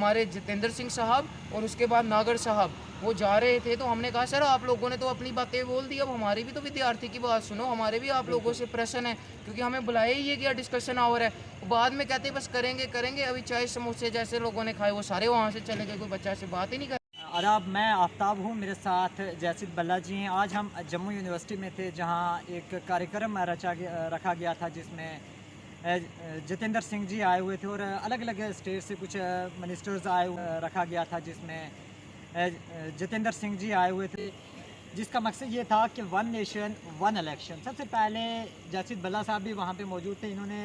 हमारे जितेंद्र सिंह साहब और उसके बाद नागर साहब वो जा रहे थे, तो हमने कहा सर आप लोगों ने तो अपनी बातें बोल दी, अब हमारी भी तो विद्यार्थी की बात सुनो, हमारे भी आप लोगों से प्रश्न है, क्योंकि हमें बुलाया ही ये गया डिस्कशन आवर है। बाद में कहते बस करेंगे करेंगे, अभी चाय समोसे जैसे लोगों ने खाए वो सारे वहाँ से चले गए, कोई बच्चा से बात ही नहीं कर। आदाब, मैं आफ्ताब हूँ, मेरे साथ जैसिद बल्ला जी हैं। आज हम जम्मू यूनिवर्सिटी में थे जहाँ एक कार्यक्रम रखा गया था जिसमें जितेंद्र सिंह जी आए हुए थे और अलग अलग स्टेट से कुछ मिनिस्टर्स रखा गया था जिसमें जितेंद्र सिंह जी आए हुए थे, जिसका मकसद ये था कि वन नेशन वन इलेक्शन। सबसे पहले जैसिद बल्ला साहब भी वहाँ पे मौजूद थे, इन्होंने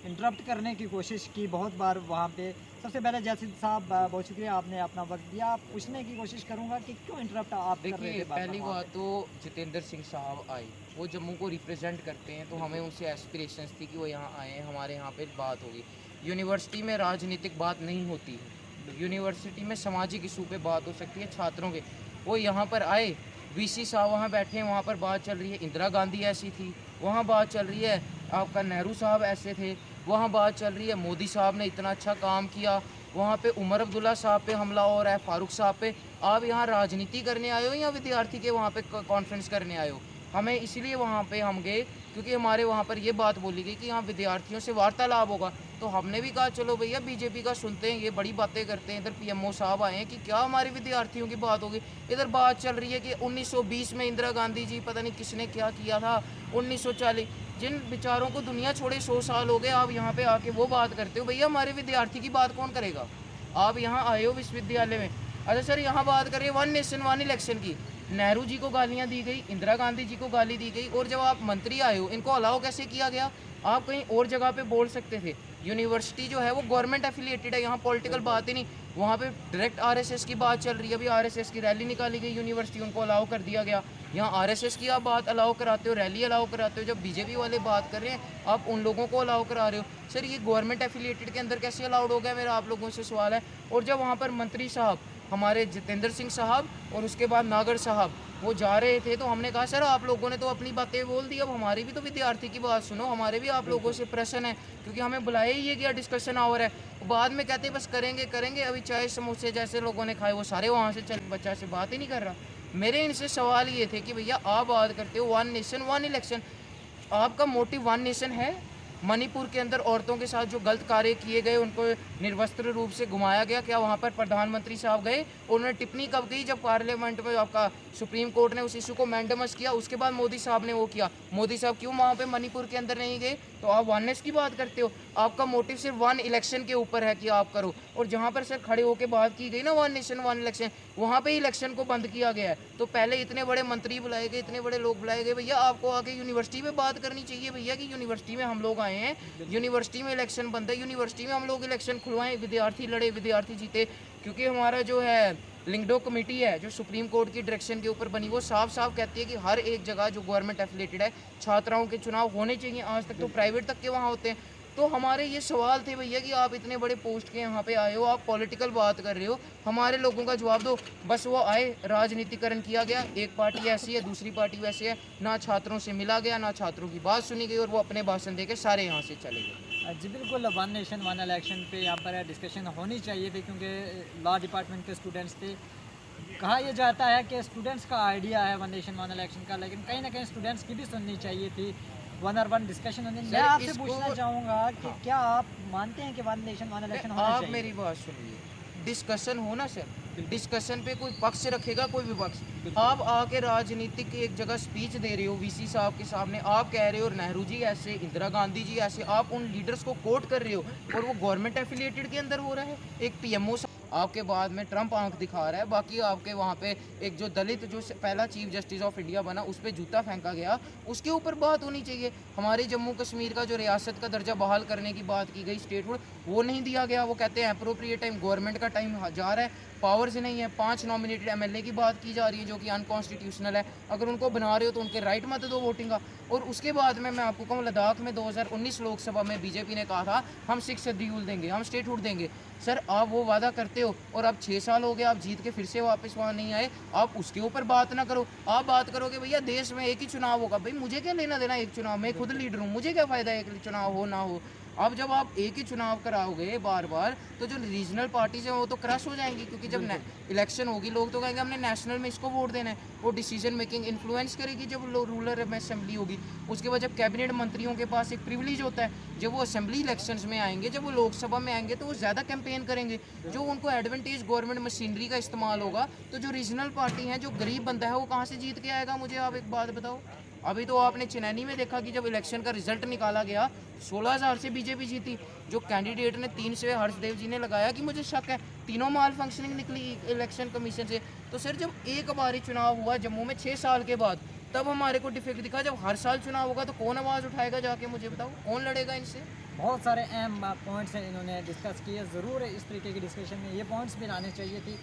इंटरप्ट करने की कोशिश की बहुत बार वहाँ पे। सबसे पहले जैसिद साहब बहुत शुक्रिया, आपने अपना वक्त दिया। आप पूछने की कोशिश करूँगा कि क्यों इंटरप्ट आप कर रहे देखिए थे पहली बात तो जितेंद्र सिंह साहब आए, वो जम्मू को रिप्रेजेंट करते हैं, तो हमें उनसे एस्पिरेशंस थी कि वो यहाँ आए, हमारे यहाँ पे बात होगी। यूनिवर्सिटी में राजनीतिक बात नहीं होती है, यूनिवर्सिटी में सामाजिक इशू पे बात हो सकती है छात्रों के। वो यहाँ पर आए, वीसी साहब वहाँ बैठे हैं, वहाँ पर बात चल रही है, इंदिरा गांधी ऐसी थी, वहाँ बात चल रही है, आपका नेहरू साहब ऐसे थे, वहाँ बात चल रही है, मोदी साहब ने इतना अच्छा काम किया, वहाँ पे उमर अब्दुल्ला साहब पे हमला हो रहा है, फारूक साहब पे। आप यहाँ राजनीति करने आए हो या विद्यार्थी के वहाँ पे कॉन्फ्रेंस करने आए हो? हमें इसलिए वहाँ पे हम गए क्योंकि हमारे वहाँ पर ये बात बोली गई कि यहाँ विद्यार्थियों से वार्तालाप होगा, तो हमने भी कहा चलो भैया बीजेपी का सुनते हैं, ये बड़ी बातें करते हैं। इधर पीएमओ साहब आए हैं कि क्या हमारे विद्यार्थियों की बात होगी। इधर बात चल रही है कि 1920 में इंदिरा गांधी जी, पता नहीं किसने क्या किया था, 1940, जिन बेचारों को दुनिया छोड़े 100 साल हो गए, आप यहाँ पे आके वो बात करते हो। भैया हमारे विद्यार्थी की बात कौन करेगा? आप यहाँ आए हो विश्वविद्यालय में। अच्छा सर, यहाँ बात करिए वन नेशन वन इलेक्शन की। नेहरू जी को गालियाँ दी गई, इंदिरा गांधी जी को गाली दी गई, और जब आप मंत्री आए हो इनको अलाउ कैसे किया गया? आप कहीं और जगह पे बोल सकते थे। यूनिवर्सिटी जो है वो गवर्नमेंट एफिलिएटेड है, यहाँ पॉलिटिकल बात ही नहीं। वहाँ पे डायरेक्ट आरएसएस की बात चल रही है, अभी आरएसएस की रैली निकाली गई यूनिवर्सिटी, उनको अलाउ कर दिया गया। यहाँ आरएसएस की आप बात अलाउ कराते हो, रैली अलाउ कराते हो, जब बीजेपी वाले बात कर रहे हैं आप उन लोगों को अलाउ करा रहे हो। सर ये गवर्नमेंट एफिलिएटेड के अंदर कैसे अलाउड हो गया, मेरा आप लोगों से सवाल है। और जब वहाँ पर मंत्री साहब हमारे जितेंद्र सिंह साहब और उसके बाद नागर साहब वो जा रहे थे, तो हमने कहा सर आप लोगों ने तो अपनी बातें बोल दी, अब हमारी भी तो विद्यार्थी की बात सुनो, हमारे भी आप लोगों से प्रश्न है, क्योंकि हमें बुलाया ही ये गया डिस्कशन आवर है। बाद में कहते बस करेंगे करेंगे, अभी चाय समोसे जैसे लोगों ने खाए वो सारे वहाँ से चले, बच्चा से बात ही नहीं कर रहा। मेरे इनसे सवाल ये थे कि भैया आप बात करते हो वन नेशन वन इलेक्शन, आपका मोटिव वन नेशन है? मणिपुर के अंदर औरतों के साथ जो गलत कार्य किए गए, उनको निर्वस्त्र रूप से घुमाया गया, क्या वहाँ पर प्रधानमंत्री साहब गए? उन्होंने टिप्पणी कब की? जब पार्लियामेंट में आपका सुप्रीम कोर्ट ने उस इशू को मैंडेमस किया, उसके बाद मोदी साहब ने वो किया। मोदी साहब क्यों वहाँ पे मणिपुर के अंदर नहीं गए? तो आप वननेस की बात करते हो, आपका मोटिव सिर्फ वन इलेक्शन के ऊपर है कि आप करो, और जहाँ पर सर खड़े होकर बात की गई ना वन नेशन वन इलेक्शन, वहाँ पे इलेक्शन को बंद किया गया है। तो पहले इतने बड़े मंत्री बुलाए गए, इतने बड़े लोग बुलाए गए, भैया आपको आके यूनिवर्सिटी में बात करनी चाहिए भैया कि यूनिवर्सिटी में हम लोग आए हैं, यूनिवर्सिटी में इलेक्शन बंद है, यूनिवर्सिटी में हम लोग इलेक्शन खुलवाएं, विद्यार्थी लड़े, विद्यार्थी जीते। क्योंकि हमारा जो है लिंगडो कमेटी है जो सुप्रीम कोर्ट की डायरेक्शन के ऊपर बनी, वो साफ साफ कहती है कि हर एक जगह जो गवर्नमेंट एफिलेटेड है छात्राओं के चुनाव होने चाहिए। आज तक तो प्राइवेट तक के वहाँ होते हैं। तो हमारे ये सवाल थे भैया कि आप इतने बड़े पोस्ट के यहाँ पे आए हो, आप पॉलिटिकल बात कर रहे हो, हमारे लोगों का जवाब दो। बस वो आए, राजनीतिकरण किया गया, एक पार्टी ऐसी है दूसरी पार्टी वैसी है, ना छात्रों से मिला गया, ना छात्रों की बात सुनी गई, और वो अपने भाषण दे के सारे यहाँ से चले गए। जी बिल्कुल, वन नेशन वन इलेक्शन पे यहाँ पर डिस्कशन होनी चाहिए थी क्योंकि लॉ डिपार्टमेंट के स्टूडेंट्स थे। कहा यह जाता है कि स्टूडेंट्स का आइडिया है वन नेशन वन इलेक्शन का, लेकिन कहीं ना कहीं स्टूडेंट्स की भी सुननी चाहिए थी, वन और वन डिस्कशन होनी। मैं आपसे पूछना चाहूँगा कि हाँ, क्या आप मानते हैं कि वन नेशन वन इलेक्शन होना आप चाहिए? मेरी बात सुनिए, डिस्कशन हो ना सर, डिस्कशन पे कोई पक्ष रखेगा कोई विपक्ष। आप आके राजनीतिक की एक जगह स्पीच दे रहे हो वीसी साहब के सामने, आप कह रहे हो नेहरू जी ऐसे, इंदिरा गांधी जी ऐसे, आप उन लीडर्स को कोट कर रहे हो, और वो गवर्नमेंट एफिलिएटेड के अंदर हो रहा है। एक पीएमओ आपके बाद में ट्रंप आंख दिखा रहा है, बाकी आपके वहाँ पे एक जो दलित जो पहला चीफ जस्टिस ऑफ इंडिया बना उस पर जूता फेंका गया, उसके ऊपर बात होनी चाहिए। हमारे जम्मू कश्मीर का जो रियासत का दर्जा बहाल करने की बात की गई, स्टेटहुड, वो नहीं दिया गया। वो कहते हैं अप्रोप्रिएट टाइम, गवर्नमेंट का टाइम जा रहा है, पावर्स नहीं है। 5 नॉमिनेटेड एमएलए की बात की जा रही है जो कि अनकॉन्स्टिट्यूशनल है। अगर उनको बना रहे हो तो उनके राइट मत दो वोटिंग का। और उसके बाद में मैं आपको कहूँ, लद्दाख में 2019 लोकसभा में बीजेपी ने कहा था हम 6 शेड्यूल देंगे, हम स्टेटहुड देंगे। सर आप वो वादा करते हो और अब 6 साल हो गए, आप जीत के फिर से वापस वहाँ नहीं आए, आप उसके ऊपर बात ना करो। आप बात करोगे भैया देश में एक ही चुनाव होगा, भाई मुझे क्या लेना देना एक चुनाव, मैं खुद लीडर हूँ, मुझे क्या फ़ायदा एक चुनाव हो ना हो। अब जब आप एक ही चुनाव कराओगे बार बार तो जो रीजनल पार्टीज हैं वो तो क्रश हो जाएंगी, क्योंकि जब इलेक्शन होगी लोग तो कहेंगे हमने नेशनल में इसको वोट देना है। वो डिसीजन मेकिंग इन्फ्लुएंस करेगी जब रूरल में असेंबली होगी। उसके बाद जब कैबिनेट मंत्रियों के पास एक प्रिविलेज होता है, जब वो असेंबली इलेक्शंस में आएंगे, जब वो लोकसभा में आएंगे तो वो ज़्यादा कैंपेन करेंगे, जो उनको एडवांटेज गवर्नमेंट मशीनरी का इस्तेमाल होगा। तो जो रीजनल पार्टी हैं, जो गरीब बंदा है, वो कहाँ से जीत के आएगा? मुझे आप एक बात बताओ। अभी तो आपने चनैनी में देखा कि जब इलेक्शन का रिजल्ट निकाला गया 16,000 से बीजेपी जीती। जो कैंडिडेट ने 3 से हर्षदेव जी ने लगाया कि मुझे शक है, तीनों माल फंक्शनिंग निकली इलेक्शन कमीशन से। तो सर जब एक बार ही चुनाव हुआ जम्मू में 6 साल के बाद, तब हमारे को डिफेक्ट दिखा। जब हर साल चुनाव होगा तो कौन आवाज़ उठाएगा जाके? मुझे बताओ, कौन लड़ेगा इनसे? बहुत सारे अहम पॉइंट्स हैं इन्होंने डिस्कस किए। ज़रूर इस तरीके की डिस्कशन में ये पॉइंट्स भी लाने चाहिए थी,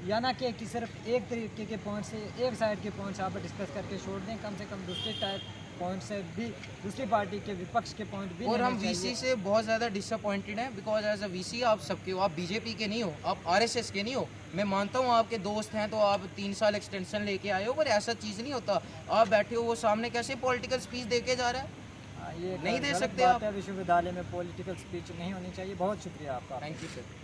या ना कि सिर्फ एक तरीके के पॉइंट्स से एक साइड के पॉइंट्स आप डिस्कस करके छोड़ दें। कम से कम दूसरे टाइप पॉइंट से भी, दूसरी पार्टी के विपक्ष के पॉइंट भी और लेने हम वीसी चाहिए। से बहुत ज़्यादा डिसअपॉइंटेड हैं, बिकॉज एज अ वीसी आप सबके हो, आप बीजेपी के नहीं हो, आप आरएसएस के नहीं हो। मैं मानता हूँ आपके दोस्त हैं तो आप 3 साल एक्सटेंशन लेके आए हो, पर ऐसा चीज़ नहीं होता। आप बैठे हो, वो सामने कैसे पॉलिटिकल स्पीच दे के जा रहा है? ये नहीं दे गलत सकते बात आप। है। विश्वविद्यालय में पॉलिटिकल स्पीच नहीं होनी चाहिए। बहुत शुक्रिया आपका। Thank you sir.